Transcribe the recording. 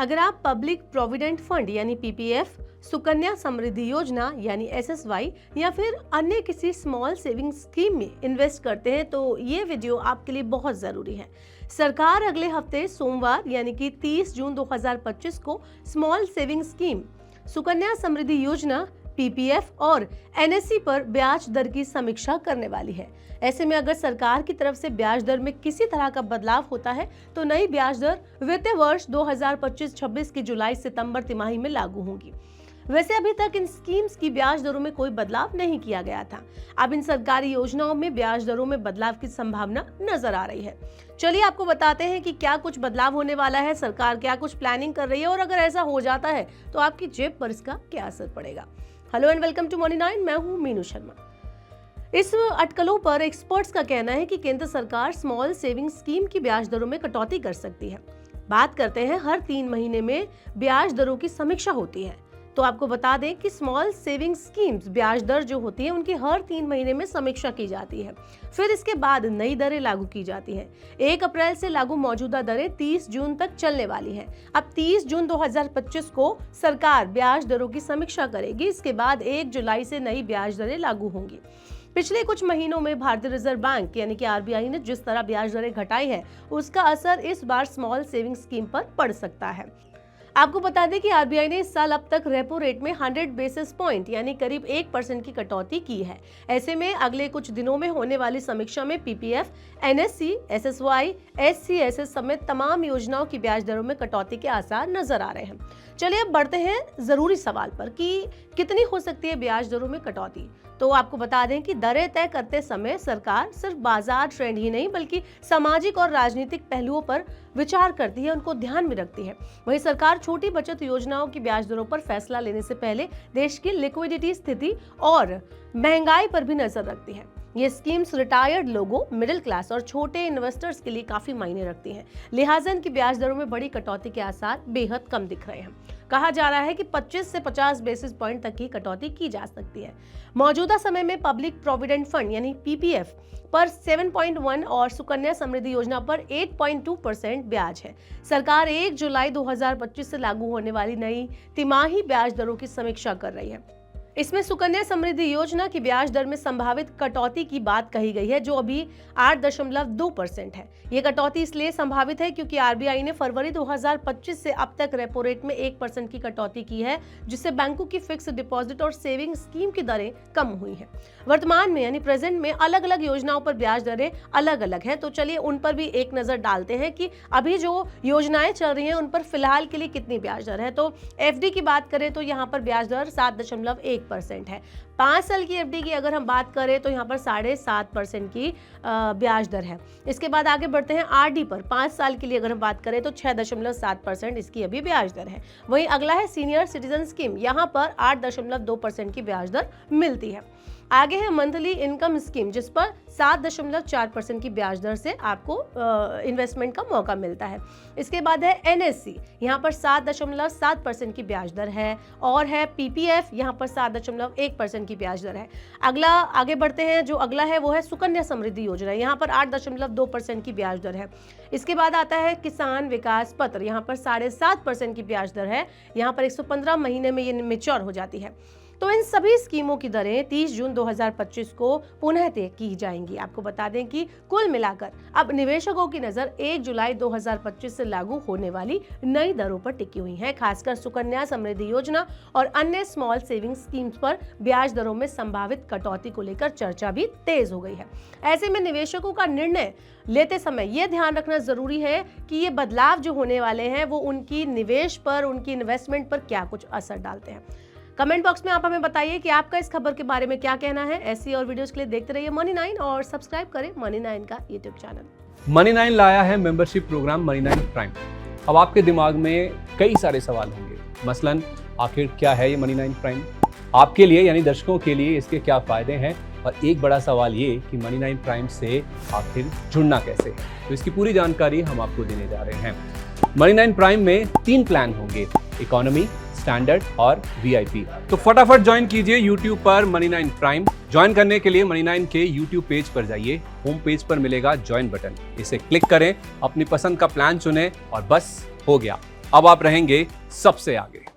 अगर आप public provident fund यानी पीपीएफ, सुकन्या समृद्धि योजना यानी एसएसवाई या फिर अन्य किसी स्मॉल सेविंग स्कीम में इन्वेस्ट करते हैं तो ये वीडियो आपके लिए बहुत जरूरी है। सरकार अगले हफ्ते सोमवार यानी कि 30 जून 2025 को small saving scheme, Sukanya Samriddhi योजना, पीपीएफ और एनएससी पर ब्याज दर की समीक्षा करने वाली है। ऐसे में अगर सरकार की तरफ से ब्याज दर में किसी तरह का बदलाव होता है तो नई ब्याज दर वित्तीय वर्ष 2025-26 की जुलाई-सितंबर तिमाही में लागू होंगी। वैसे अभी तक इन स्कीम्स की ब्याज दरों में कोई बदलाव नहीं किया गया था। अब इन सरकारी योजनाओं में ब्याज दरों में बदलाव की संभावना नजर आ रही है। चलिए आपको बताते हैं कि क्या कुछ बदलाव होने वाला है, सरकार क्या कुछ प्लानिंग कर रही है और अगर ऐसा हो जाता है तो आपकी जेब पर इसका क्या असर पड़ेगा। Hello and welcome to money 9, मैं हूं मीनू शर्मा। इस अटकलों पर एक्सपर्ट्स का कहना है कि केंद्र सरकार स्मॉल सेविंग स्कीम की ब्याज दरों में कटौती कर सकती है। बात करते हैं हर 3 महीने में ब्याज दरों की समीक्षा होती है। तो आपको बता दें कि स्मॉल सेविंग स्कीम्स ब्याज दर जो होती है उनकी हर 3 महीने में समीक्षा की जाती है। फिर इसके बाद नई दरें लागू की जाती हैं। 1 अप्रैल से लागू मौजूदा दरें 30 जून तक चलने वाली हैं। अब 30 जून 2025 को सरकार ब्याज दरों की समीक्षा करेगी। इसके बाद 1 जुलाई से नई ब्याज दरें लागू होंगी। पिछले कुछ महीनों में भारतीय रिजर्व बैंक यानी कि आरबीआई ने जिस तरह ब्याज दरें घटाई है उसका असर इस बार स्मॉल सेविंग स्कीम पर पड़ सकता है। आपको बता दें कि आरबीआई ने इस साल अब तक रेपो रेट में 100 बेसिस पॉइंट यानी करीब 1% की कटौती की है। ऐसे में अगले कुछ दिनों में होने वाली समीक्षा में पीपीएफ, एनएससी, एसएसवाई, एससीएसएस समेत तमाम योजनाओं की ब्याज दरों में कटौती के आसार नजर आ रहे हैं। चलिए अब बढ़ते हैं जरूरी सवाल पर कि कितनी हो सकती है ब्याज दरों में कटौती। तो आपको बता दें कि दरें तय करते समय सरकार सिर्फ बाजार ट्रेंड ही नहीं बल्कि सामाजिक और राजनीतिक पहलुओं पर विचार करती है, उनको ध्यान में रखती है। वहीं सरकार छोटी बचत योजनाओं की ब्याज दरों पर फैसला लेने से पहले देश की लिक्विडिटी स्थिति और महंगाई पर भी नजर रखती है। ये स्कीम्स रिटायर्ड लोगों, मिडिल क्लास और छोटे इन्वेस्टर्स के लिए काफी मायने रखती हैं। लिहाजा इनकी ब्याज दरों में बड़ी कटौती के आसार बेहद कम दिख रहे हैं। कहा जा रहा है कि 25 से 50 बेसिस पॉइंट तक की कटौती की जा सकती है। मौजूदा समय में पब्लिक प्रोविडेंट फंड यानी पीपीएफ पर 7.1 और सुकन्या समृद्धि योजना पर 8.2% ब्याज है। सरकार 1 जुलाई 2025 से लागू होने वाली नई तिमाही ब्याज दरों की समीक्षा कर रही है। इसमें सुकन्या समृद्धि योजना की ब्याज दर में संभावित कटौती की बात कही गई है जो अभी 8.2% है। ये कटौती इसलिए संभावित है क्योंकि आरबीआई ने फरवरी 2025 से अब तक रेपो रेट में 1% की कटौती की है, जिससे बैंकों की फिक्स डिपॉजिट और सेविंग स्कीम की दरें कम हुई हैं। वर्तमान में यानी प्रेजेंट में अलग अलग योजनाओं पर ब्याज दरें अलग अलग है। तो चलिए उन पर भी एक नजर डालते हैं कि अभी जो योजनाएं चल रही हैं उन पर फिलहाल के लिए कितनी ब्याज दर है। तो एफडी की बात करें तो यहाँ पर ब्याज दर 7.1% है। 5 साल की एफडी की अगर हम बात करें तो यहाँ पर 7.5% की ब्याज दर है। इसके बाद आगे बढ़ते हैं आरडी पर। 5 साल के लिए अगर हम बात करें तो 6.7% इसकी अभी ब्याज दर है। वहीं अगला है सीनियर सिटीजन स्कीम, यहाँ पर 8.2% की ब्याज दर मिलती है। आगे है मंथली इनकम स्कीम जिस पर 7.4% की ब्याज दर से आपको इन्वेस्टमेंट का मौका मिलता है। इसके बाद है एनएससी, यहाँ पर 7.7% की ब्याज दर है और है पीपीएफ, यहाँ पर 7.1% की ब्याज दर है। अगला आगे बढ़ते हैं, जो अगला है वो है सुकन्या समृद्धि योजना, यहाँ पर 8.2% की ब्याज दर है। इसके बाद आता है किसान विकास पत्र, यहाँ पर 7.5% की ब्याज दर है। यहाँ पर 115 महीने में ये मैच्योर हो जाती है। तो इन सभी स्कीमों की दरें 30 जून 2025 को पुनः तय की जाएंगी। आपको बता दें कि कुल मिलाकर अब निवेशकों की नजर 1 जुलाई 2025 से लागू होने वाली नई दरों पर टिकी हुई है। खासकर सुकन्या समृद्धि योजना और अन्य स्मॉल सेविंग स्कीम्स पर ब्याज दरों में संभावित कटौती को लेकर चर्चा भी तेज हो गई है। ऐसे में निवेशकों का निर्णय लेते समय यह ध्यान रखना जरूरी है कि ये बदलाव जो होने वाले हैं वो उनकी निवेश पर, उनकी इन्वेस्टमेंट पर क्या कुछ असर डालते हैं। कमेंट बॉक्स में आप हमें बताइए कि आपका इस खबर के बारे में क्या कहना है। ऐसी और वीडियोस के लिए देखते रहिए मनी 9 और सब्सक्राइब करें मनी 9 का यूट्यूब चैनल। मनी 9 लाया है मेंबरशिप प्रोग्राम मनी 9 प्राइम। अब आपके दिमाग में कई सारे सवाल होंगे, मसलन आखिर क्या है ये मनी 9 प्राइम, आपके लिए यानी दर्शकों के लिए इसके क्या फायदे हैं, और एक बड़ा सवाल ये कि मनी 9 प्राइम से आखिर जुड़ना कैसे है। तो इसकी पूरी जानकारी हम आपको देने जा रहे हैं। मनी 9 प्राइम में 3 प्लान होंगे, इकोनॉमी, स्टैंडर्ड और वीआईपी। तो फटाफट ज्वाइन कीजिए YouTube पर मनी 9 प्राइम। ज्वाइन करने के लिए मनी 9 के YouTube पेज पर जाइए, होम पेज पर मिलेगा ज्वाइन बटन, इसे क्लिक करें, अपनी पसंद का प्लान चुनें और बस हो गया, अब आप रहेंगे सबसे आगे।